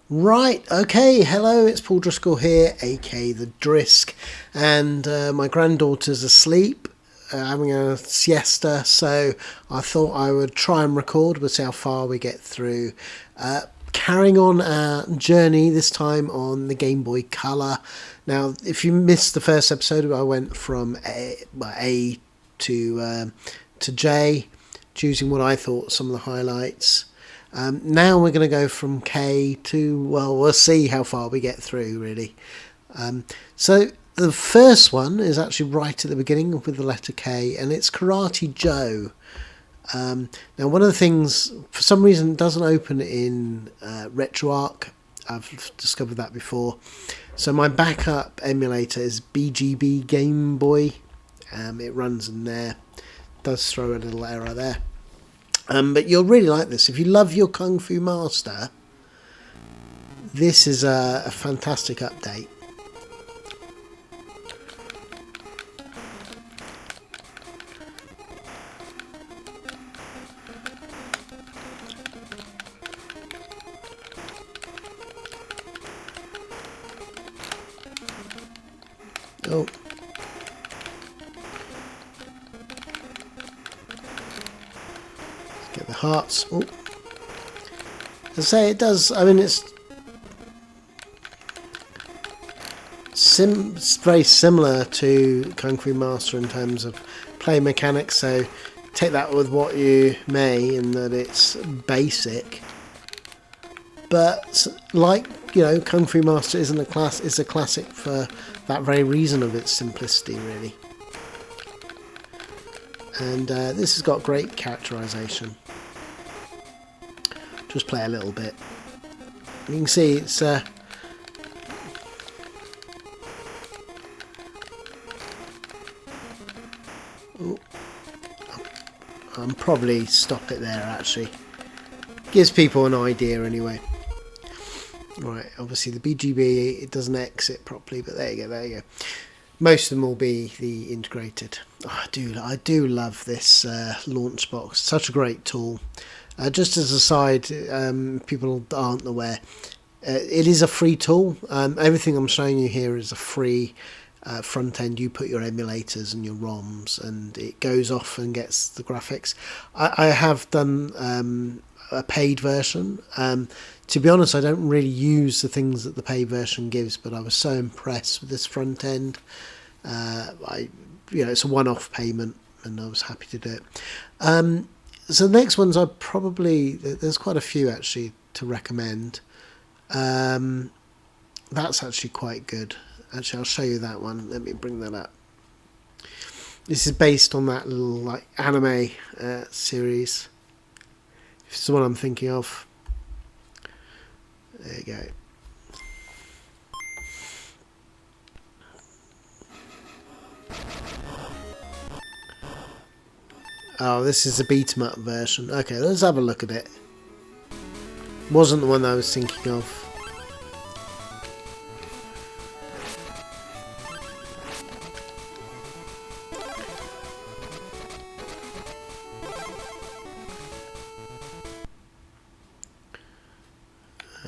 Right, okay, hello, it's Paul Driscoll here, aka the Drisk, and my granddaughter's asleep, having a siesta, so I thought I would try and record, we'll see how far we get through. Carrying on our journey, this time on the Game Boy Color. Now, if you missed the first episode, I went from A to J, choosing what I thought some of the highlights. Now we're going to go from K to, well, we'll see how far we get through, really. So the first one is actually right at the beginning with the letter K, and it's Karate Joe. Now, one of the things, for some reason, it doesn't open in RetroArch. I've discovered that before. So my backup emulator is BGB Game Boy. It runs in there. Does throw a little error there. But you'll really like this. If you love your Kung Fu Master, this is a fantastic update. Oh. Get the hearts. Oh. As I say, it does. I mean, it's very similar to Kung Fu Master in terms of play mechanics. So take that with what you may, in that it's basic. But like, you know, Kung Fu Master isn't a class. It's a classic for that very reason of its simplicity, really. And this has got great characterization. Just play a little bit. You can see it's I'll probably stop it there, actually. Gives people an idea anyway. Right, obviously the BGB, it doesn't exit properly, but there you go. Most of them will be the integrated. Oh, I do love this launch box. Such a great tool. Just as a side, people aren't aware, it is a free tool. Everything I'm showing you here is a free front end. You put your emulators and your ROMs, and it goes off and gets the graphics. I have done a paid version. To be honest, I don't really use the things that the paid version gives, but I was so impressed with this front end. It's a one-off payment, and I was happy to do it. So the next ones there's quite a few actually to recommend. That's actually quite good. Actually, I'll show you that one. Let me bring that up. This is based on that little anime series. It's the one I'm thinking of. There you go. Oh, this is a beat-em-up version. Okay, let's have a look at it. Wasn't the one I was thinking of.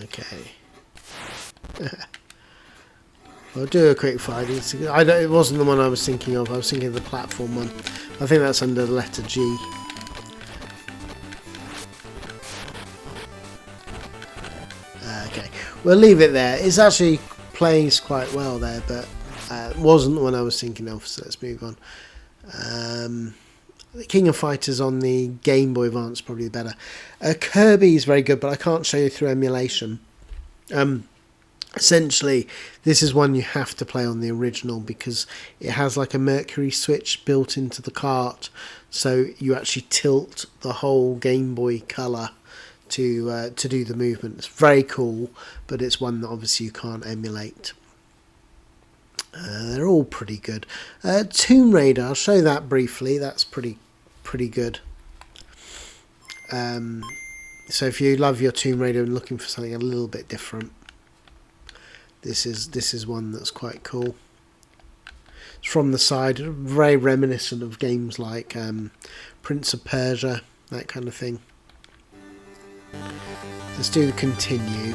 Okay. I'll do a quick find. It wasn't the one I was thinking of. I was thinking of the platform one. I think that's under the letter G. Okay, we'll leave it there. It actually plays quite well there, but it wasn't the one I was thinking of, so let's move on. The King of Fighters on the Game Boy Advance probably better. Kirby is very good, but I can't show you through emulation. Essentially, this is one you have to play on the original because it has like a Mercury switch built into the cart, so you actually tilt the whole Game Boy Color to do the movement. It's very cool, but it's one that obviously you can't emulate. They're all pretty good. Tomb Raider, I'll show that briefly. That's pretty good. So if you love your Tomb Raider and looking for something a little bit different, this is one that's quite cool. It's from the side, very reminiscent of games like Prince of Persia, that kind of thing. Let's do the continue.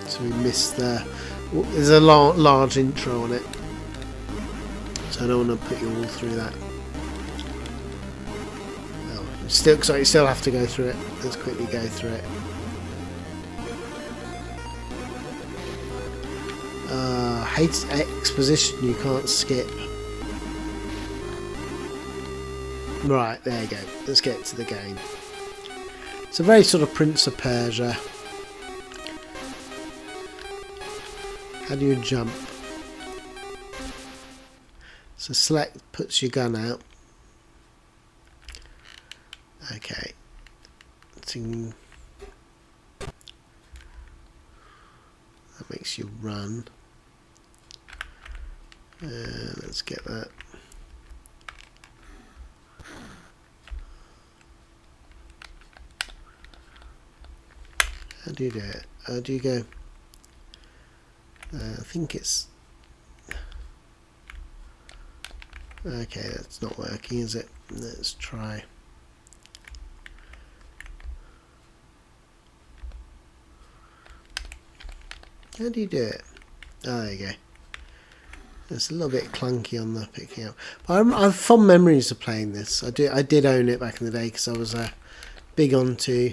So we missed the... There's a large intro on it. So I don't want to put you all through that. Oh, still, sorry, you still have to go through it. Let's quickly go through it. Hates exposition you can't skip. Right, there you go. Let's get to the game. It's a very sort of Prince of Persia. How do you jump? So select puts your gun out. Okay. That makes you run. Let's get that. How do you do it? How do you go? I think it's... Okay, that's not working, is it? Let's try. How do you do it? Oh, there you go. It's a little bit clunky on the picking up. But I have fond memories of playing this. I did own it back in the day because I was big onto...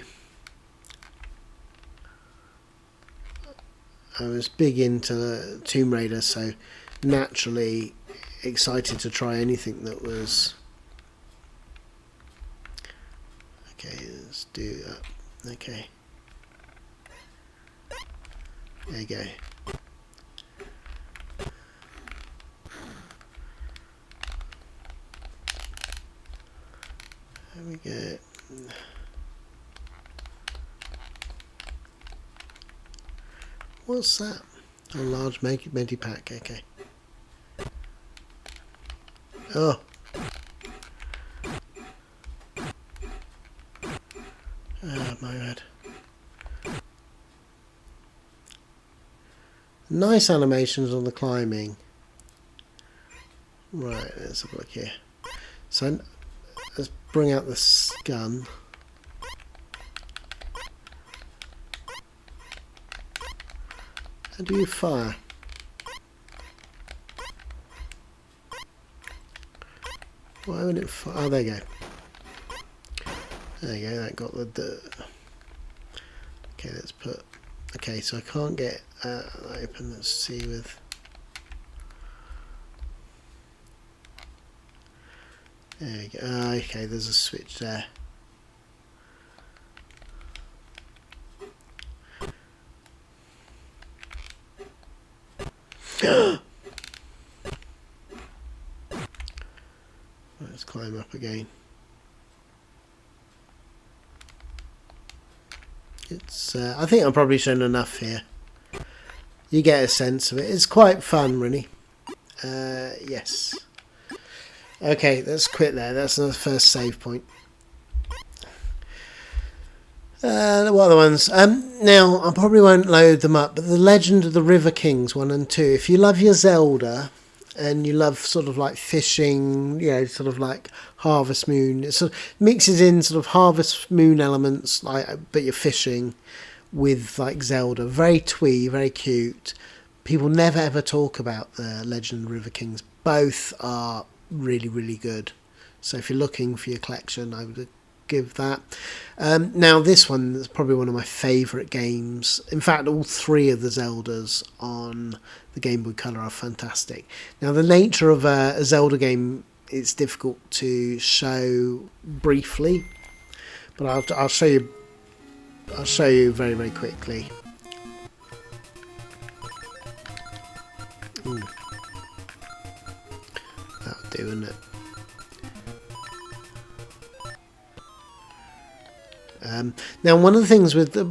I was big into Tomb Raider, so naturally excited to try anything that was... Okay, let's do that. Okay. There you go. There we go. What's that? A large medipack, okay. Oh. Oh, my bad. Nice animations on the climbing. Right, let's have a look here. So, let's bring out the gun. How do you fire? Why wouldn't it fire? Oh, there you go. There you go, that got the dirt. Okay, let's put... Okay, so I can't get that open. Let's see with... There you go. Oh, okay, there's a switch there. Let's climb up again. It's I think I've probably shown enough here. You get a sense of it. It's quite fun, really. Yes. Okay, let's quit there. That's the first save point. What other ones? Now, I probably won't load them up, but The Legend of the River Kings 1 and 2. If you love your Zelda and you love sort of like fishing, you know, sort of like Harvest Moon, it sort of mixes in sort of Harvest Moon elements, like but you're fishing with like Zelda. Very twee, very cute. People never ever talk about The Legend of the River Kings. Both are really, really good. So if you're looking for your collection, I would give that. Now this one is probably one of my favourite games. In fact, all three of the Zeldas on the Gameboy Color are fantastic. Now the nature of a Zelda game, it's difficult to show briefly, but I'll show you. I'll show you very, very quickly. Ooh. That'll do, wouldn't it? Now, one of the things with the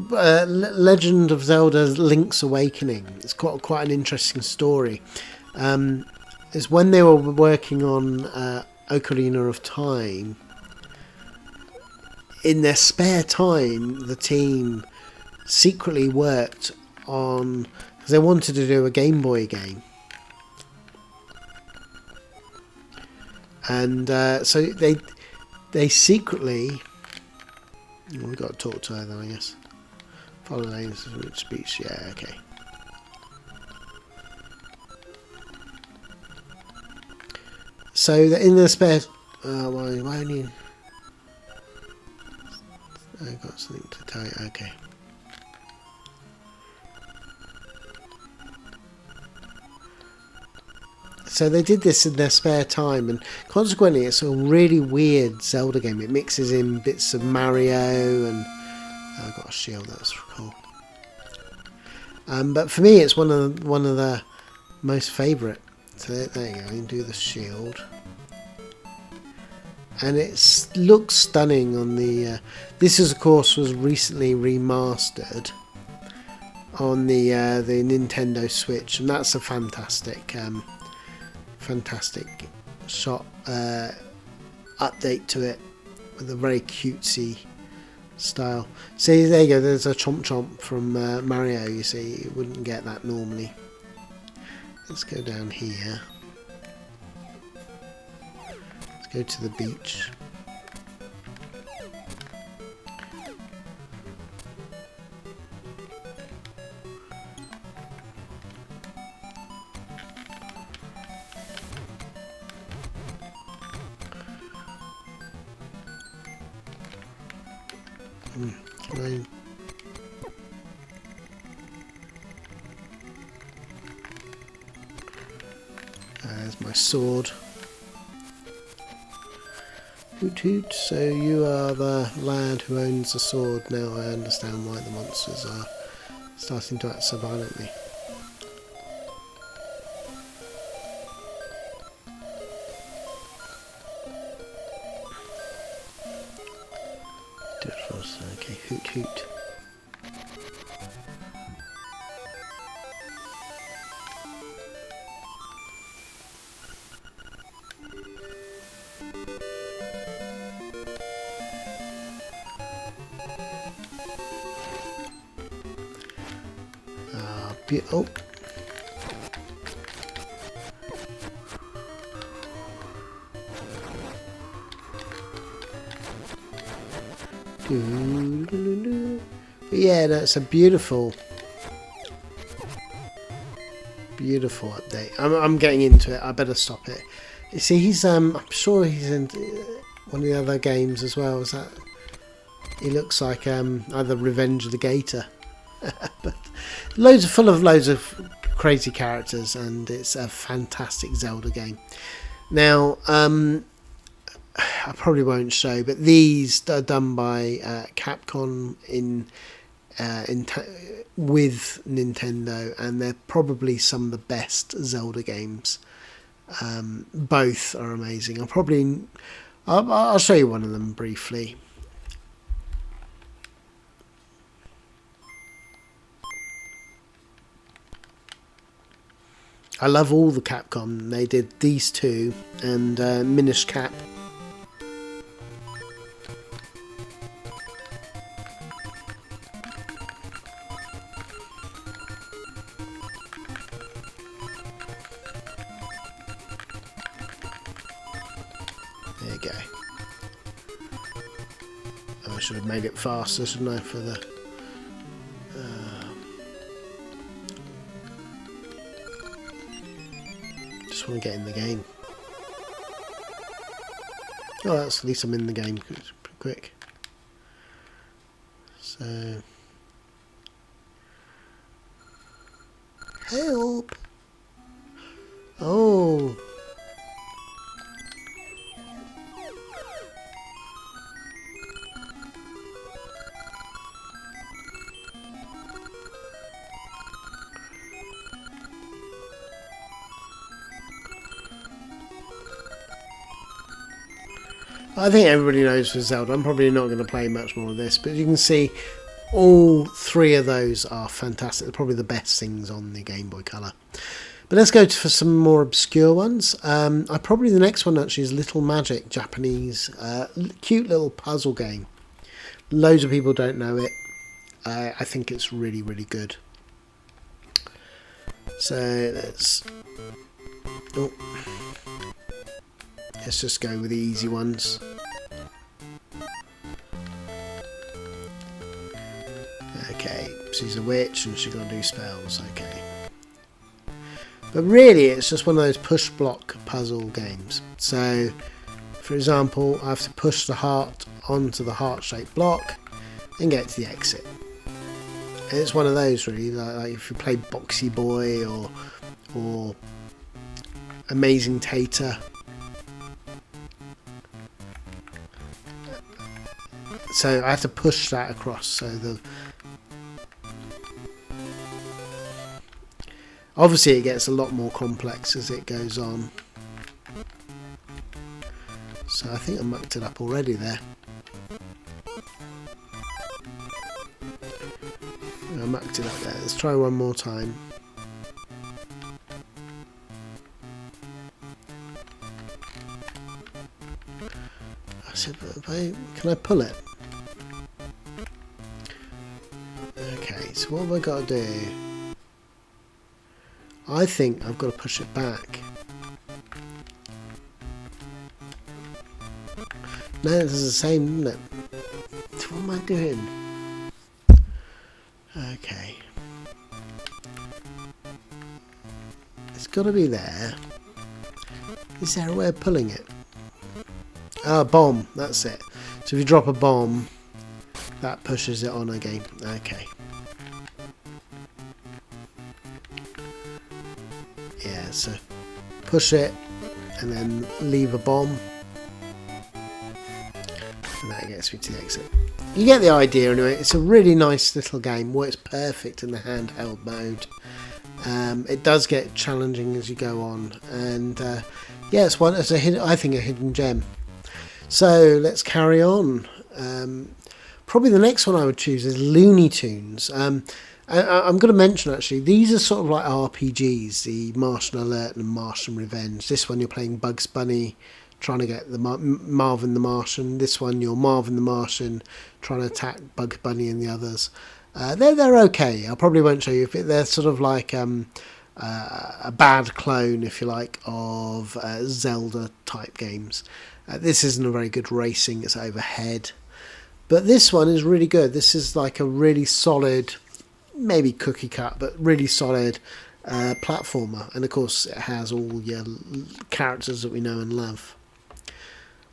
Legend of Zelda Link's Awakening, it's quite an interesting story, is when they were working on Ocarina of Time, in their spare time, the team secretly worked on, because they wanted to do a Game Boy game. And so they secretly... We've got to talk to her then, I guess. Follow names of speech, yeah, okay. So that in the spare... why only... I've got something to tell you. Okay. So they did this in their spare time, and consequently it's a really weird Zelda game. It mixes in bits of Mario and... Oh, I've got a shield, that's cool. But for me it's one of the most favourite. So there you go, you can do the shield. And it looks stunning on the... this is, of course, was recently remastered on the Nintendo Switch, and that's a fantastic shot update to it with a very cutesy style. See, there you go, there's a Chomp Chomp from Mario, you see. You wouldn't get that normally. Let's go down here. Let's go to the beach. Can there's my sword. Hoot hoot, so you are the lad who owns the sword. Now I understand why the monsters are starting to act so violently. Okay, hoot hoot. Oh. But yeah, that's a beautiful update. I'm getting into it. I better stop it. You see, he's I'm sure he's in one of the other games as well. Is that he looks like either Revenge of the Gator, but full of loads of crazy characters, and it's a fantastic Zelda game. Now, I probably won't show, but these are done by Capcom with Nintendo, and they're probably some of the best Zelda games. Both are amazing. I'll show you one of them briefly. I love all the Capcom. They did these two and Minish Cap. There you go. Oh, I should have made it faster, shouldn't I, for the... just want to get in the game. Oh, that's at least I'm in the game pretty quick. So... help! Oh! I think everybody knows for Zelda. I'm probably not going to play much more of this, but you can see all three of those are fantastic. They're probably the best things on the Game Boy Color. But let's go for some more obscure ones. Probably the next one actually is Little Magic, Japanese, cute little puzzle game. Loads of people don't know it. I think it's really, really good. So let's just go with the easy ones. Okay, she's a witch and she's got to do spells. Okay. But really it's just one of those push block puzzle games. So for example, I have to push the heart onto the heart-shaped block and get to the exit. And it's one of those really, like if you play Boxy Boy or Amazing Tater. So I have to push that across. So obviously it gets a lot more complex as it goes on. So I think I mucked it up already there. I mucked it up there. Let's try one more time. I said, can I pull it? Okay, so what have I got to do? I think I've got to push it back. No, this is the same, isn't it? What am I doing? Okay. It's got to be there. Is there a way of pulling it? Ah, bomb. That's it. So if you drop a bomb, that pushes it on again. Okay. Yeah, so push it and then leave a bomb. And that gets me to the exit. You get the idea anyway. It's a really nice little game. Works perfect in the handheld mode. It does get challenging as you go on, and yeah, I think a hidden gem. So let's carry on. Probably the next one I would choose is Looney Tunes. I'm going to mention actually these are sort of like RPGs, the Martian Alert and Martian Revenge. This one you're playing Bugs Bunny, trying to get the Marvin the Martian. This one you're Marvin the Martian, trying to attack Bugs Bunny and the others. They're okay. I probably won't show you. They're sort of like a bad clone, if you like, of Zelda type games. This isn't a very good racing. It's overhead, but this one is really good. This is like a really solid, maybe cookie cut, but really solid platformer. And of course, it has all your characters that we know and love.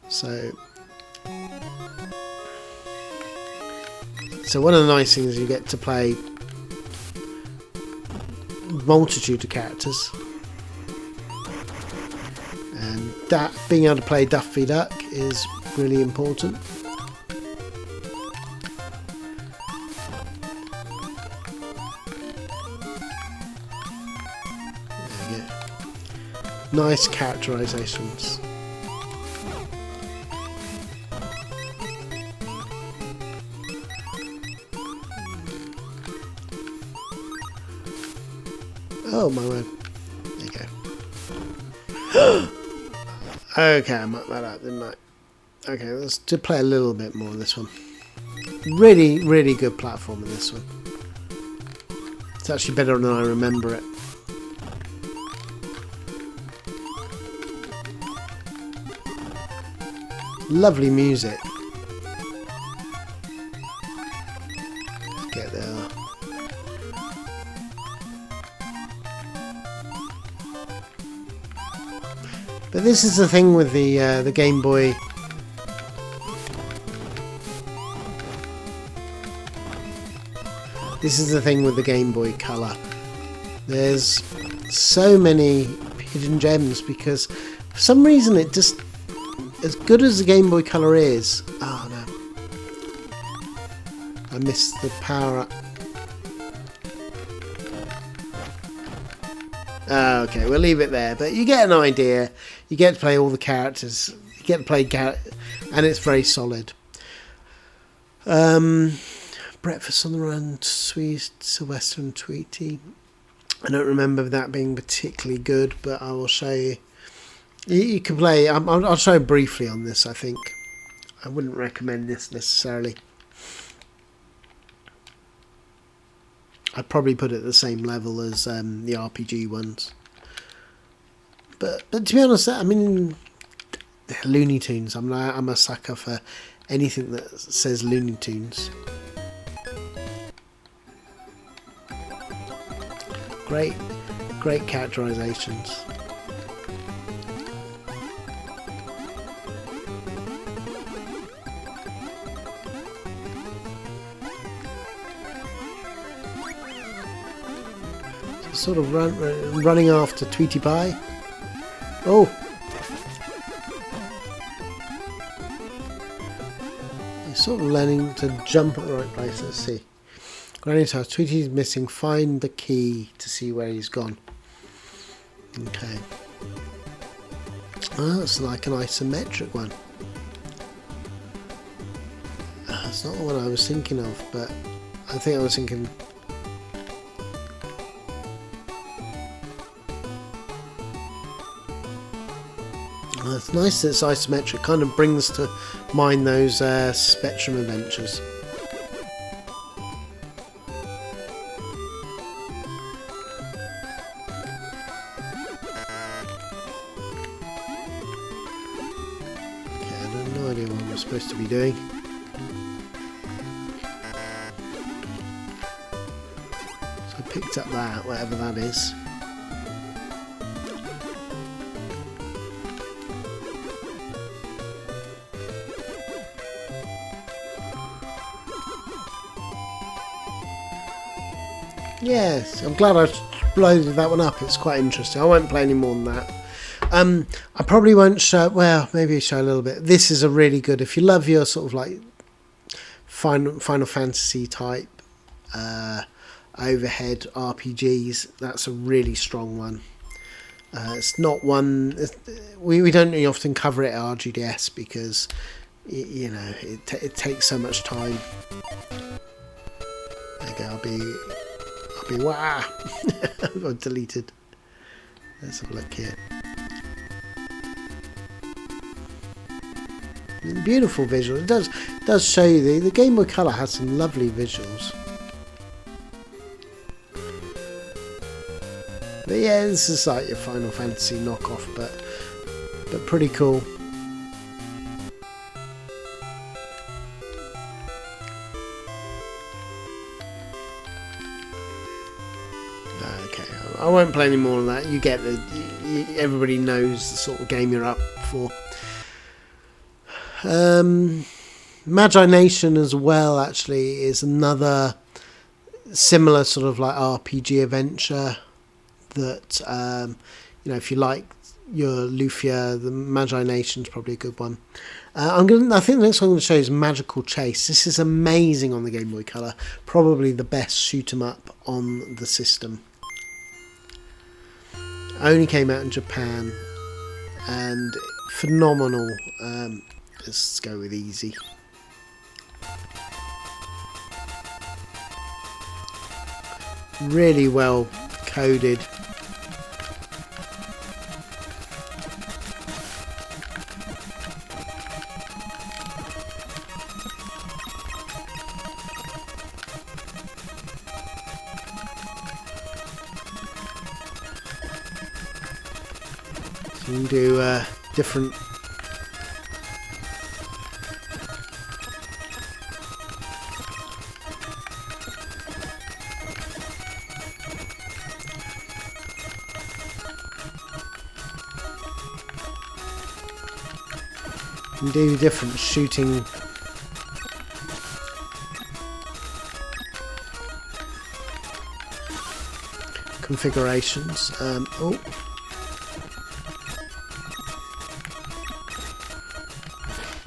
So one of the nice things is you get to play multitude of characters, and that being able to play Daffy Duck is really important. There you go. Nice characterizations. Oh my word. There you go. Okay, I mucked that up, didn't I? Okay, let's just play a little bit more of this one. Really, really good platform in this one. It's actually better than I remember it. Lovely music. Get there. But this is the thing with the Game Boy. This is the thing with the Game Boy Color. There's so many hidden gems because for some reason it just, as good as the Game Boy Color is, oh no, I missed the power up. Okay, we'll leave it there, but you get an idea. You get to play all the characters. You get to play and it's very solid. Breakfast on the Run, Sylvester and Tweety. I don't remember that being particularly good, but I will show you. You can play. I'll show briefly on this. I think I wouldn't recommend this necessarily. I'd probably put it at the same level as the RPG ones. But to be honest, I mean, Looney Tunes. I'm a sucker for anything that says Looney Tunes. Great. Great characterizations. Sort of running after Tweety Pie. Oh! He's sort of learning to jump at the right place. Let's see. Granny's house. Tweety's missing. Find the key to see where he's gone. Okay. Oh, that's like an isometric one. That's not the one I was thinking of, but I think I was thinking... It's nice that it's isometric, kind of brings to mind those Spectrum adventures. Okay, I have no idea what I'm supposed to be doing. So I picked up that, whatever that is. Yes, I'm glad I loaded that one up. It's quite interesting. I won't play any more than that. I probably won't show, well, maybe show a little bit. This is a really good, if you love your sort of like Final Fantasy type overhead RPGs, that's a really strong one. It's not one, we don't often cover it at RGDS because, you know, it takes so much time. There you go, I'll be wow. I've deleted. Let's have a look here. Beautiful visual. It does show you the Game Boy Color has some lovely visuals. But yeah, this is like your Final Fantasy knockoff, but pretty cool. Okay, I won't play any more of that. You get everybody knows the sort of game you're up for. Magi Nation as well actually is another similar sort of like RPG adventure that you know, if you like your Lufia, the Magi Nation's probably a good one. I think the next one I'm going to show is Magical Chase. This is amazing on the Game Boy Color. Probably the best shoot 'em up on the system. Only came out in Japan and phenomenal. Let's go with easy. Really well coded. So you can do different shooting configurations. Oh,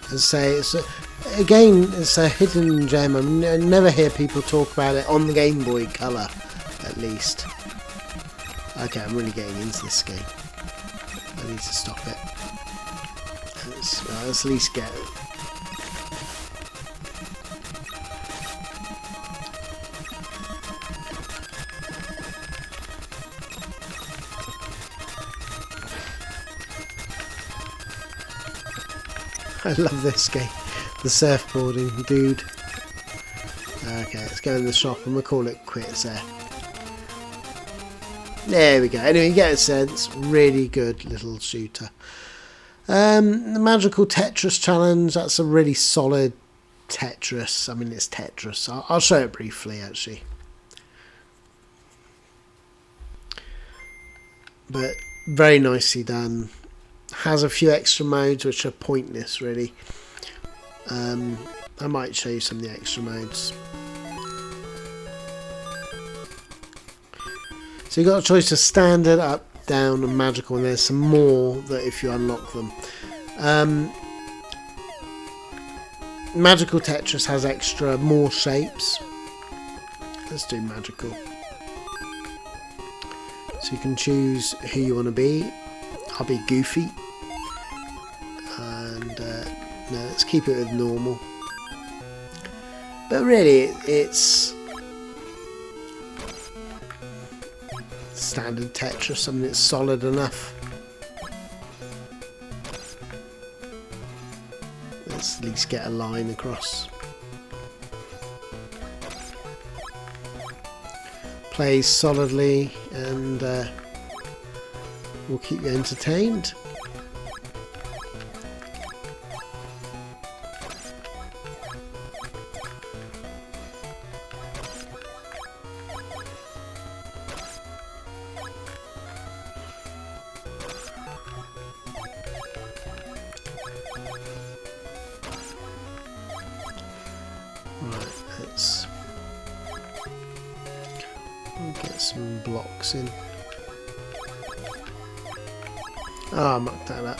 as I say, it's a hidden gem. I never hear people talk about it on the Game Boy Color, at least. Okay, I'm really getting into this game. I need to stop it. Let's at least get it. I love this game. The surfboarding dude. Okay, let's go in the shop and we'll call it quits there. There we go. Anyway, you get a sense. Really good little shooter. The Magical Tetris Challenge, that's a really solid Tetris. I mean, it's Tetris. I'll show it briefly, actually. but very nicely done. Has a few extra modes which are pointless really. I might show you some of the extra modes. So you've got a choice of standard, up, down and magical, and there's some more that if you unlock them. Magical Tetris has more shapes. Let's do magical. So you can choose who you want to be. I'll be Goofy. And no, let's keep it with normal. But really, it's standard Tetris, something that's solid enough. Let's at least get a line across. Plays solidly and will keep you entertained. Get some blocks in. Oh, I mucked that up.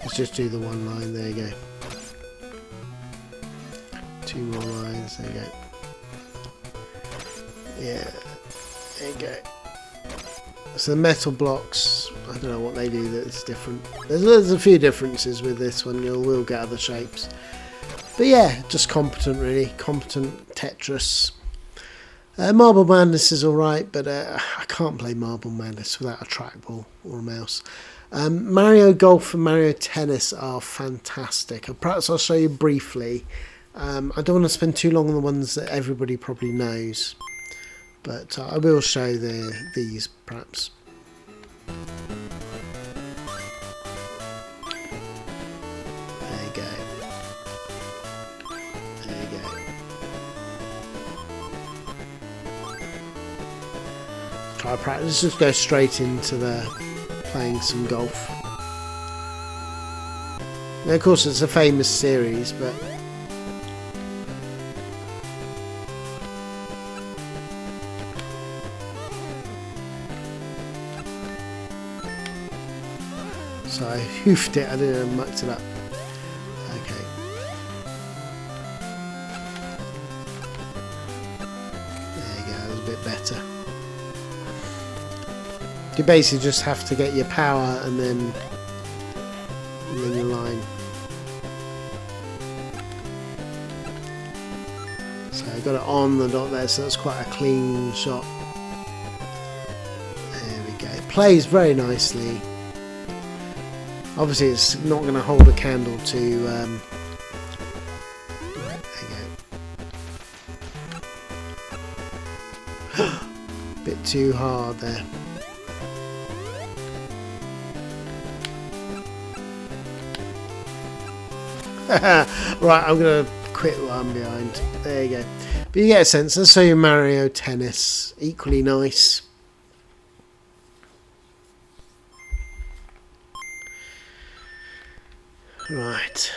Let's just do the one line. There you go. Two more lines. There you go. Yeah. There you go. So the metal blocks, I don't know what they do that's different. There's a few differences with this one. We'll get other shapes. But yeah, just competent really. Competent Tetris. Marble Madness is alright, but I can't play Marble Madness without a trackball or a mouse. Mario Golf and Mario Tennis are fantastic. Perhaps I'll show you briefly. I don't want to spend too long on the ones that everybody probably knows. But I will show these perhaps. There you go. There you go. Try practice. Just go straight into playing some golf. Now, of course, it's a famous series, but so I hoofed it, I didn't know, mucked it up. Okay. There you go, that was a bit better. You basically just have to get your power and then your line. So I got it on the dot there, so that's quite a clean shot. There we go. It plays very nicely. Obviously, it's not going to hold a candle to. Right, there you go. Bit too hard there. Right, I'm going to quit while I'm behind. There you go. But you get a sense. Let's show you Mario Tennis. Equally nice. Right.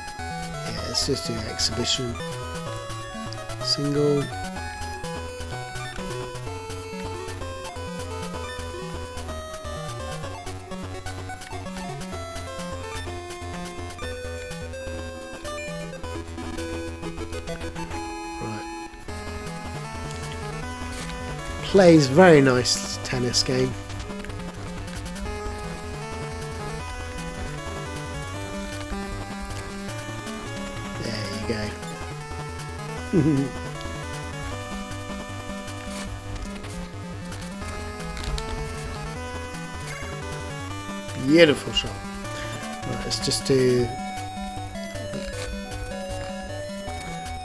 Yeah, let's just do exhibition. Single. Right. Plays very nice tennis game. Beautiful shot. Right, let's just do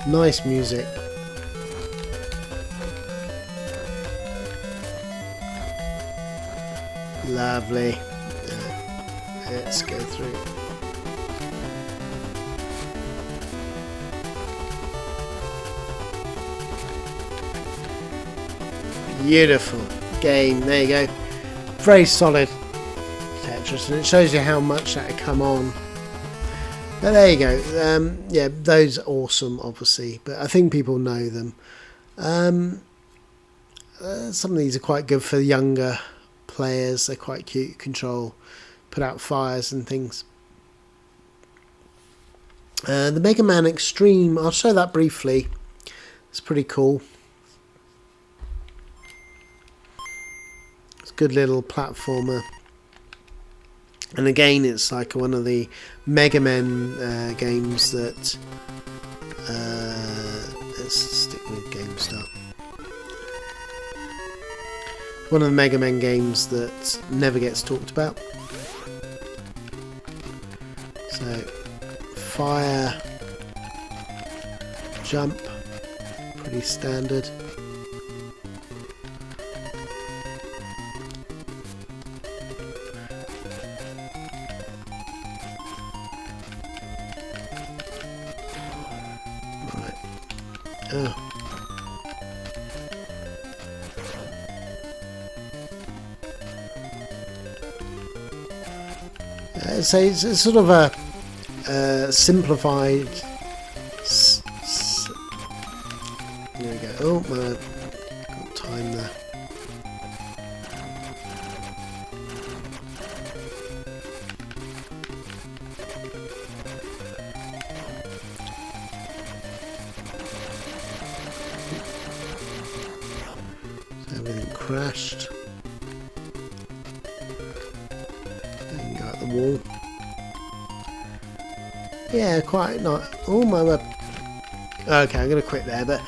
nice music. Lovely. Let's go through. Beautiful game. There you go. Very solid Tetris, and it shows you how much that had come on. But there you go. Yeah, those are awesome, obviously, but I think people know them. Some of these are quite good for younger players. They're quite cute. Control, put out fires and things. The Mega Man Xtreme, I'll show that briefly. It's pretty cool. It's a good little platformer. And again, it's like one of the Mega Man games that... let's stick with GameStop. One of the Mega Man games that never gets talked about. So, fire, jump, pretty standard. Right. Oh. So it's sort of a simplified. There we go. Oh, got time there. So everything crashed. And go out the wall. Yeah, quite not. Oh my web. Okay, I'm going to quit there, but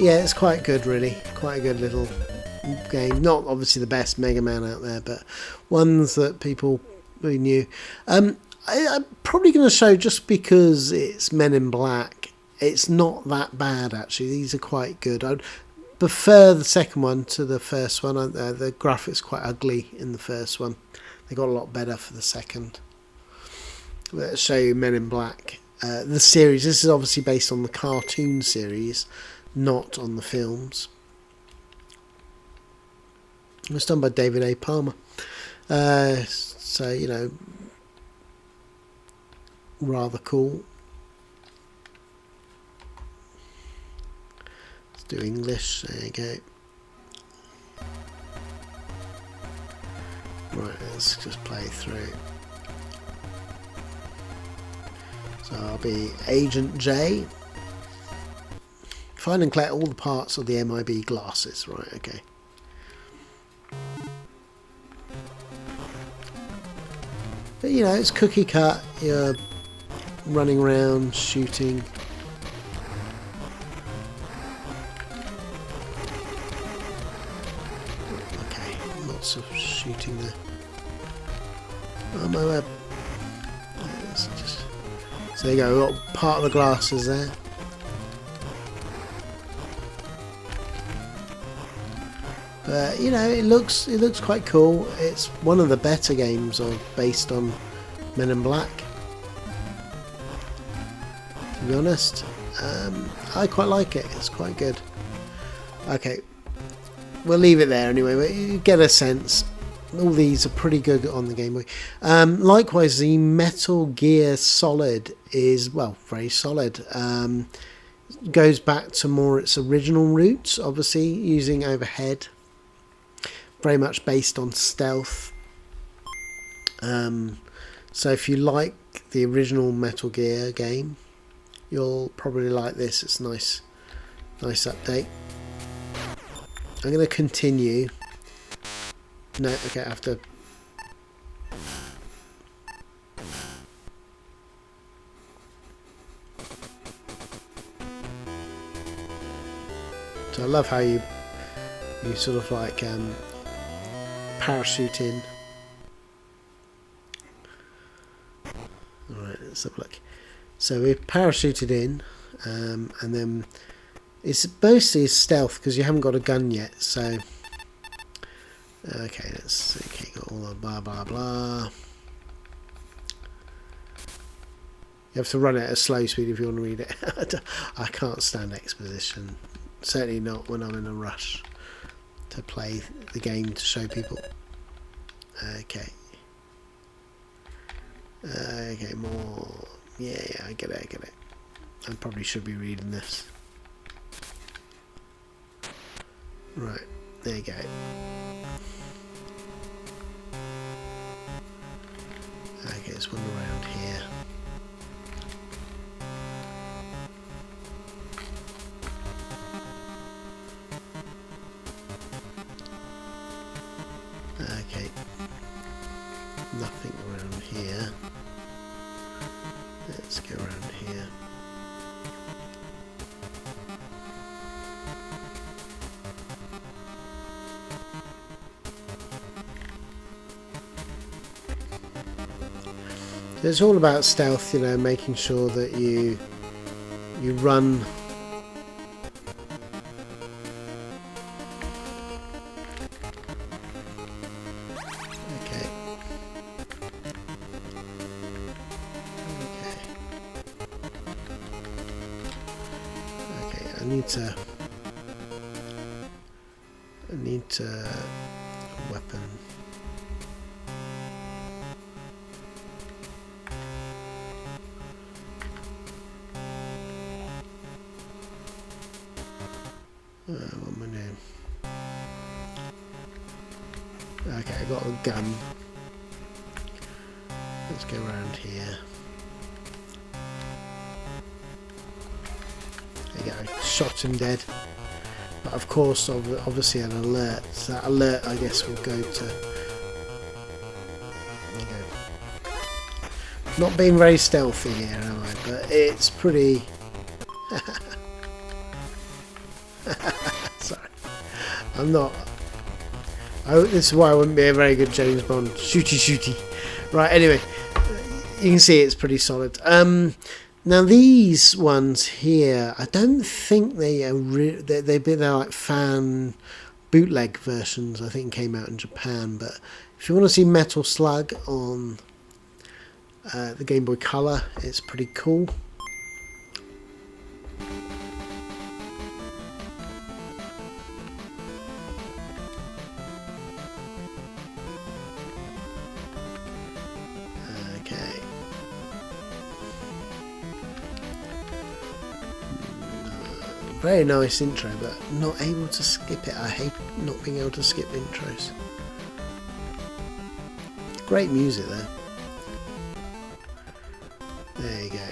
yeah, it's quite good, really. Quite a good little game. Not obviously the best Mega Man out there, but ones that people really knew. I'm probably going to show, just because it's Men in Black, it's not that bad actually. These are quite good. I'd prefer the second one to the first one. The graphics quite ugly in the first one. They got a lot better for the second. Let's show you Men in Black. The series, this is obviously based on the cartoon series, not on the films. It was done by David A. Palmer. So, you know, rather cool. Let's do English. There you go. Right, let's just play through. So I'll be Agent J. Find and collect all the parts of the MIB glasses. Right, okay. But you know, it's cookie cut. You're running around, shooting. Okay, lots of shooting there. Oh my web. So there you go, we've got part of the glasses there. But you know, it looks quite cool. It's one of the better games based on Men in Black. To be honest, I quite like it. It's quite good. Okay, we'll leave it there anyway. But you get a sense. All these are pretty good on the Game Boy. Likewise, the Metal Gear Solid is, well, very solid. Goes back to more its original roots, obviously, using overhead. Very much based on stealth. So if you like the original Metal Gear game, you'll probably like this. It's nice update. I'm going to continue. No, okay, I have to... So I love how you sort of like parachute in. Alright, let's have a look. So we've parachuted in, and then it's mostly stealth because you haven't got a gun yet, so... Okay, let's see. Okay, got all the blah blah blah. You have to run it at a slow speed if you want to read it. I can't stand exposition. Certainly not when I'm in a rush to play the game to show people. Okay. Okay, more. Yeah, I get it, I get it. I probably should be reading this. Right, there you go. Okay, there's one around here. Okay, nothing around here. Let's go around here. It's all about stealth, you know, making sure that you run. Okay. Okay. Okay, I need to weapon. What am I doing? Okay, I got a gun. Let's go around here. There you go, shot him dead. But of course, obviously an alert. So that alert, I guess, will go to... There you go. Not being very stealthy here, am I? But it's pretty... Sorry. I'm not... this is why I wouldn't be a very good James Bond. Shooty. Right, anyway. You can see it's pretty solid. Now these ones here, I don't think they're like fan bootleg versions. I think came out in Japan. But if you want to see Metal Slug on the Game Boy Color, it's pretty cool. Okay. Very nice intro, but not able to skip it. I hate not being able to skip intros. Great music though. There you go.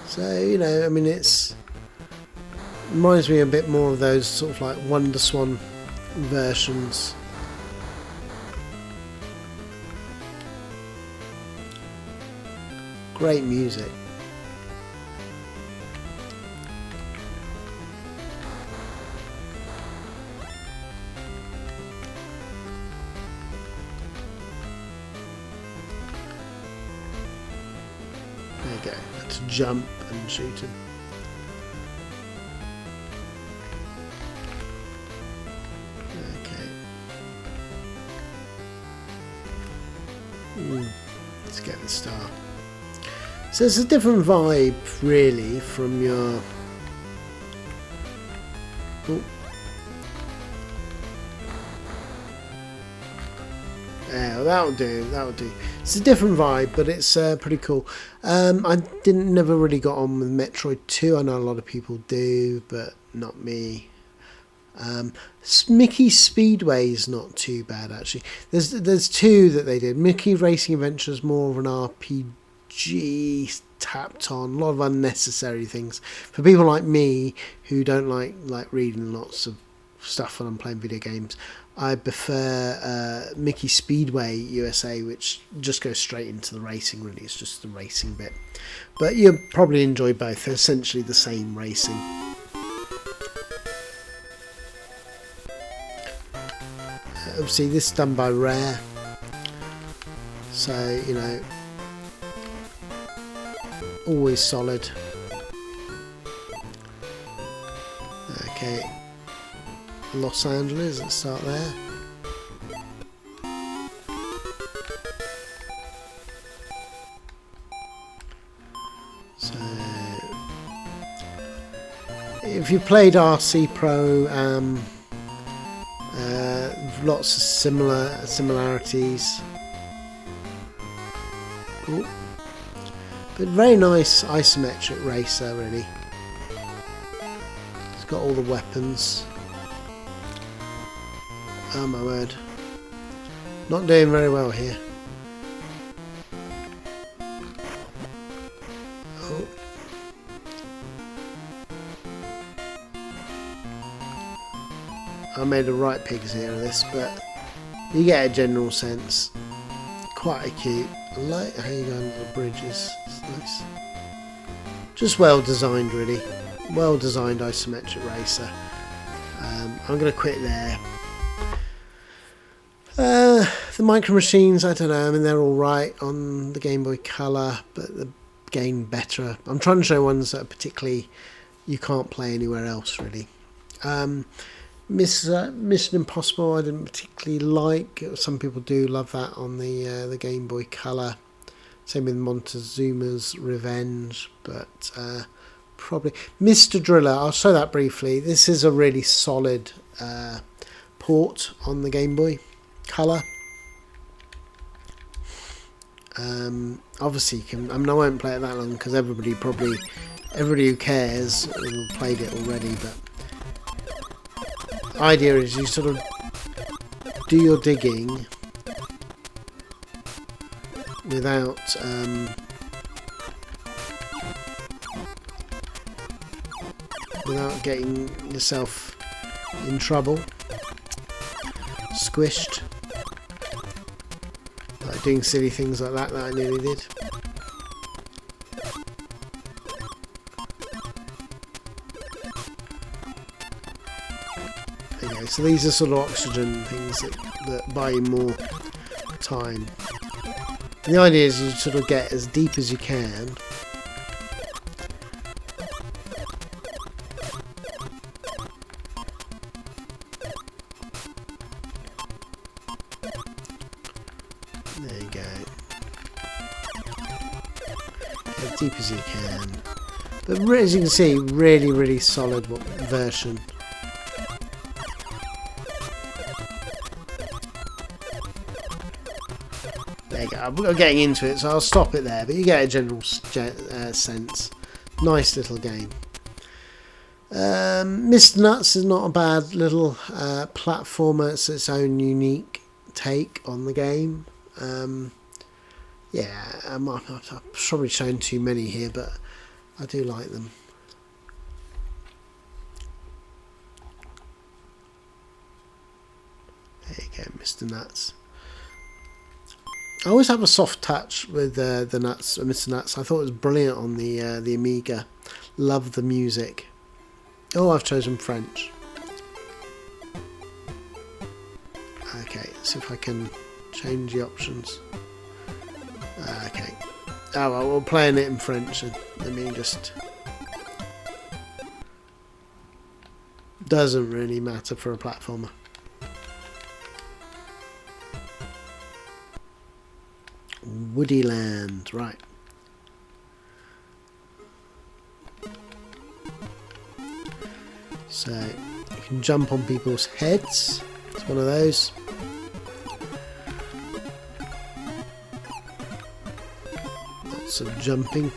So, you know, I mean, it reminds me a bit more of those sort of like Wonder Swan versions. Great music. There you go. Let's jump and shoot him. Okay. Let's get the star. So it's a different vibe, really, from your... Oh. Yeah, that'll do. It's a different vibe, but it's pretty cool. I never really got on with Metroid 2. I know a lot of people do, but not me. Mickey Speedway is not too bad, actually. There's two that they did. Mickey Racing Adventure is more of an RPG tapped on, a lot of unnecessary things for people like me who don't like reading lots of stuff when I'm playing video games. I prefer Mickey Speedway USA, which just goes straight into the racing. Really, it's just the racing bit, but you'll probably enjoy both. They're essentially the same racing. Obviously this is done by Rare, so you know, always solid. Okay, Los Angeles, let's start there. if you played RC Pro, lots of similarities. Ooh. But very nice isometric racer, really. It's got all the weapons. Oh my word. Not doing very well here. Oh. I made a right pigs here of this, but you get a general sense. Quite cute. I like how you go under the bridges. It's nice. Just well designed, really. Well designed isometric racer. I'm going to quit there. The Micro Machines, I don't know. I mean, they're all right on the Game Boy Color, but the game better. I'm trying to show ones that are particularly you can't play anywhere else, really. Mission Impossible I didn't particularly like. Some people do love that on the Game Boy Color. Same with Montezuma's Revenge, but probably Mr. Driller. I'll show that briefly. This is a really solid port on the Game Boy Color. Obviously, you can. I mean, I won't play it that long because everybody who cares will played it already, but. Idea is you sort of do your digging without getting yourself in trouble, squished, like doing silly things like that I nearly did. So these are sort of oxygen things that buy you more time. And the idea is you sort of get as deep as you can. There you go. As deep as you can. But as you can see, really, really solid version. There you go. I'm getting into it, so I'll stop it there. But you get a general sense. Nice little game. Mr. Nutz is not a bad little platformer. It's its own unique take on the game. Yeah, I've probably shown too many here, but I do like them. There you go, Mr. Nutz. I always have a soft touch with the Nutz, Mr. Nutz. I thought it was brilliant on the Amiga. Love the music. Oh, I've chosen French. Okay, see if I can change the options. Okay. Oh, well, we're playing it in French. And let me just... Doesn't really matter for a platformer. Woody Land, right. So, you can jump on people's heads. It's one of those. Lots of jumping.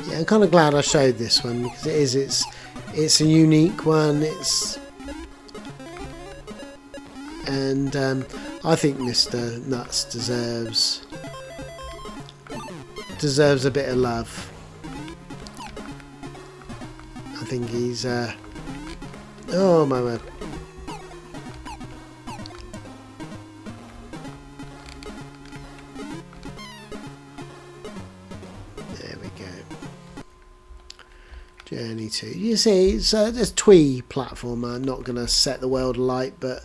Yeah, I'm kind of glad I showed this one because it's a unique one. I think Mr. Nutz deserves a bit of love. I think he's oh my word. There we go. Journey 2. You see, it's a twee platformer. I'm not going to set the world alight, but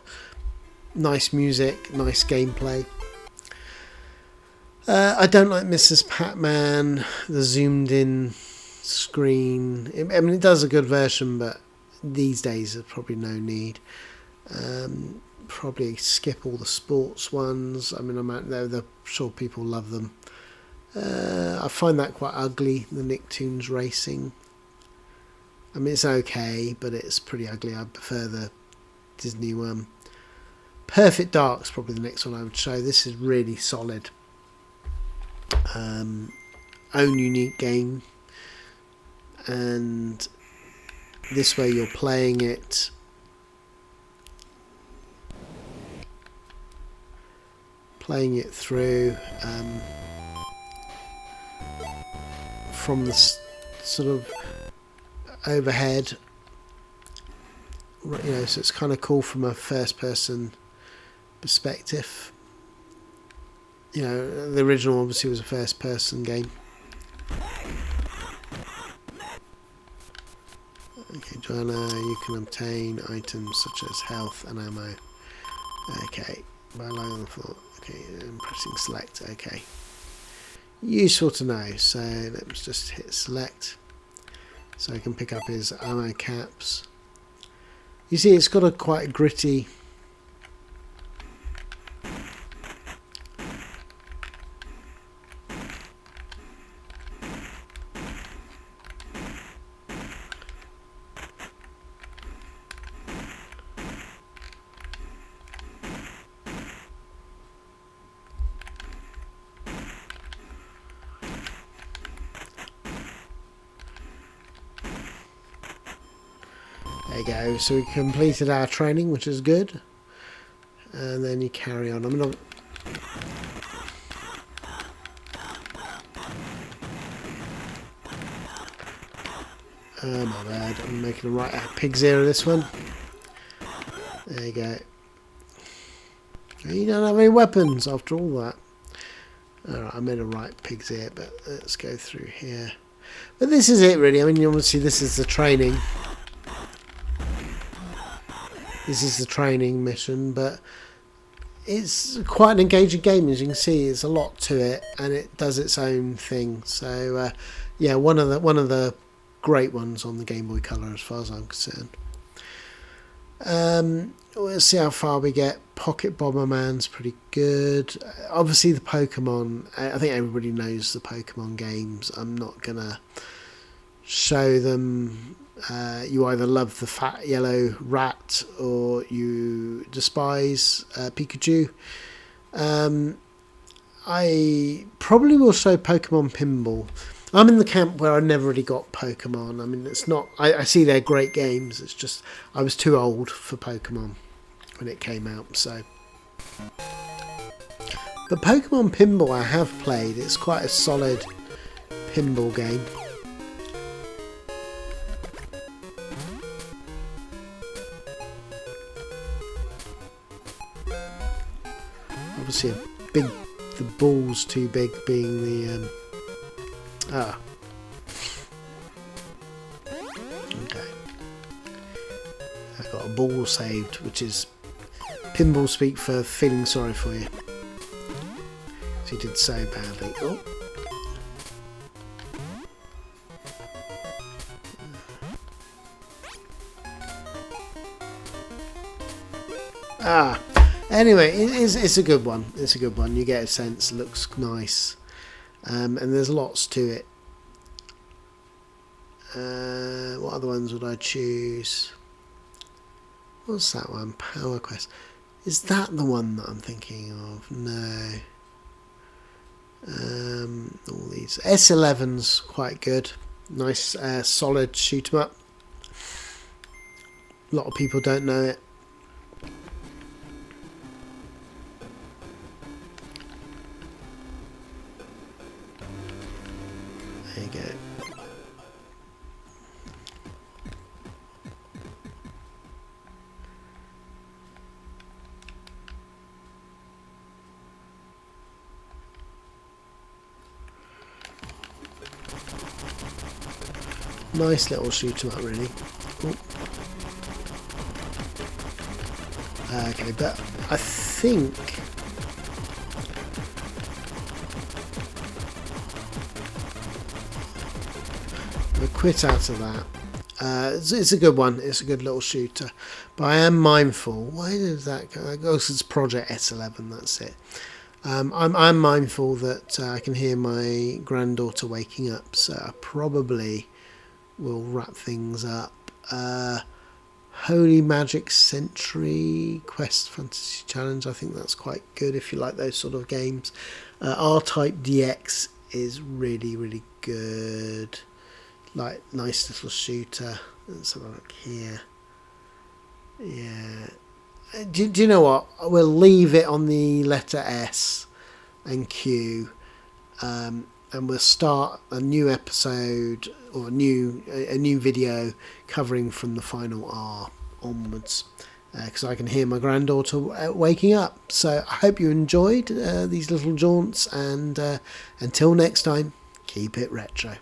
nice music, nice gameplay. I don't like Mrs. Pac-Man, the zoomed in screen. I mean, it does a good version, but these days there's probably no need. Probably skip all the sports ones. I mean, I'm sure people love them. I find that quite ugly, the Nicktoons racing. I mean, it's okay, but it's pretty ugly. I prefer the Disney one. Perfect Dark's probably the next one I would show. This is really solid. Own unique game, and this way you're playing it through from the sort of overhead, you know, so it's kind of cool from a first person perspective. You know, the original obviously was a first person game. Okay, Joanna, you can obtain items such as health and ammo. Okay, by lying on the floor. Okay, and pressing select. Okay, useful to know. So let's just hit select, so I can pick up his ammo caps. You see, it's got a quite gritty. There you go. So we completed our training, which is good. And then you carry on. I'm not. Oh my bad. I'm making a right out pig's ear of this one. There you go. You don't have any weapons after all that. Alright, I made a right pig's ear, but let's go through here. But this is it really. I mean, obviously this is the training. This is the training mission, but it's quite an engaging game, as you can see. There's a lot to it, and it does its own thing. So, yeah, one of the great ones on the Game Boy Color, as far as I'm concerned. We'll see how far we get. Pocket Bomberman's pretty good. Obviously, the Pokemon. I think everybody knows the Pokemon games. I'm not gonna show them. You either love the fat yellow rat or you despise Pikachu. I probably will show Pokemon Pinball. I'm in the camp where I never really got Pokemon. I mean, it's not. I see they're great games. It's just I was too old for Pokemon when it came out. So, but Pokemon Pinball I have played. It's quite a solid pinball game. Obviously, the ball's too big, being the okay. I got a ball saved, which is pinball speak for feeling sorry for you. So you did so badly. Oh. Anyway, it's a good one. It's a good one. You get a sense. Looks nice, and there's lots to it. What other ones would I choose? What's that one? Power Quest. Is that the one that I'm thinking of? No. All these. S11's quite good. Nice, solid shoot 'em up. A lot of people don't know it. There you go. Nice little shoot 'em up, really. Ooh. Okay, but I think we'll quit out of that. It's a good one. It's a good little shooter. But I am mindful. Why does that go? Oh, it's Project S11. That's it. I'm mindful that I can hear my granddaughter waking up, so I probably we'll wrap things up. Holy Magic Century Quest Fantasy Challenge, I think that's quite good if you like those sort of games. R-Type DX is really, really good. Like, nice little shooter. Let's have a look here. Yeah. Do you know what? We'll leave it on the letter S and Q. And we'll start a new episode or a new video covering from the final R onwards, because I can hear my granddaughter waking up. So I hope you enjoyed these little jaunts, and until next time, keep it retro.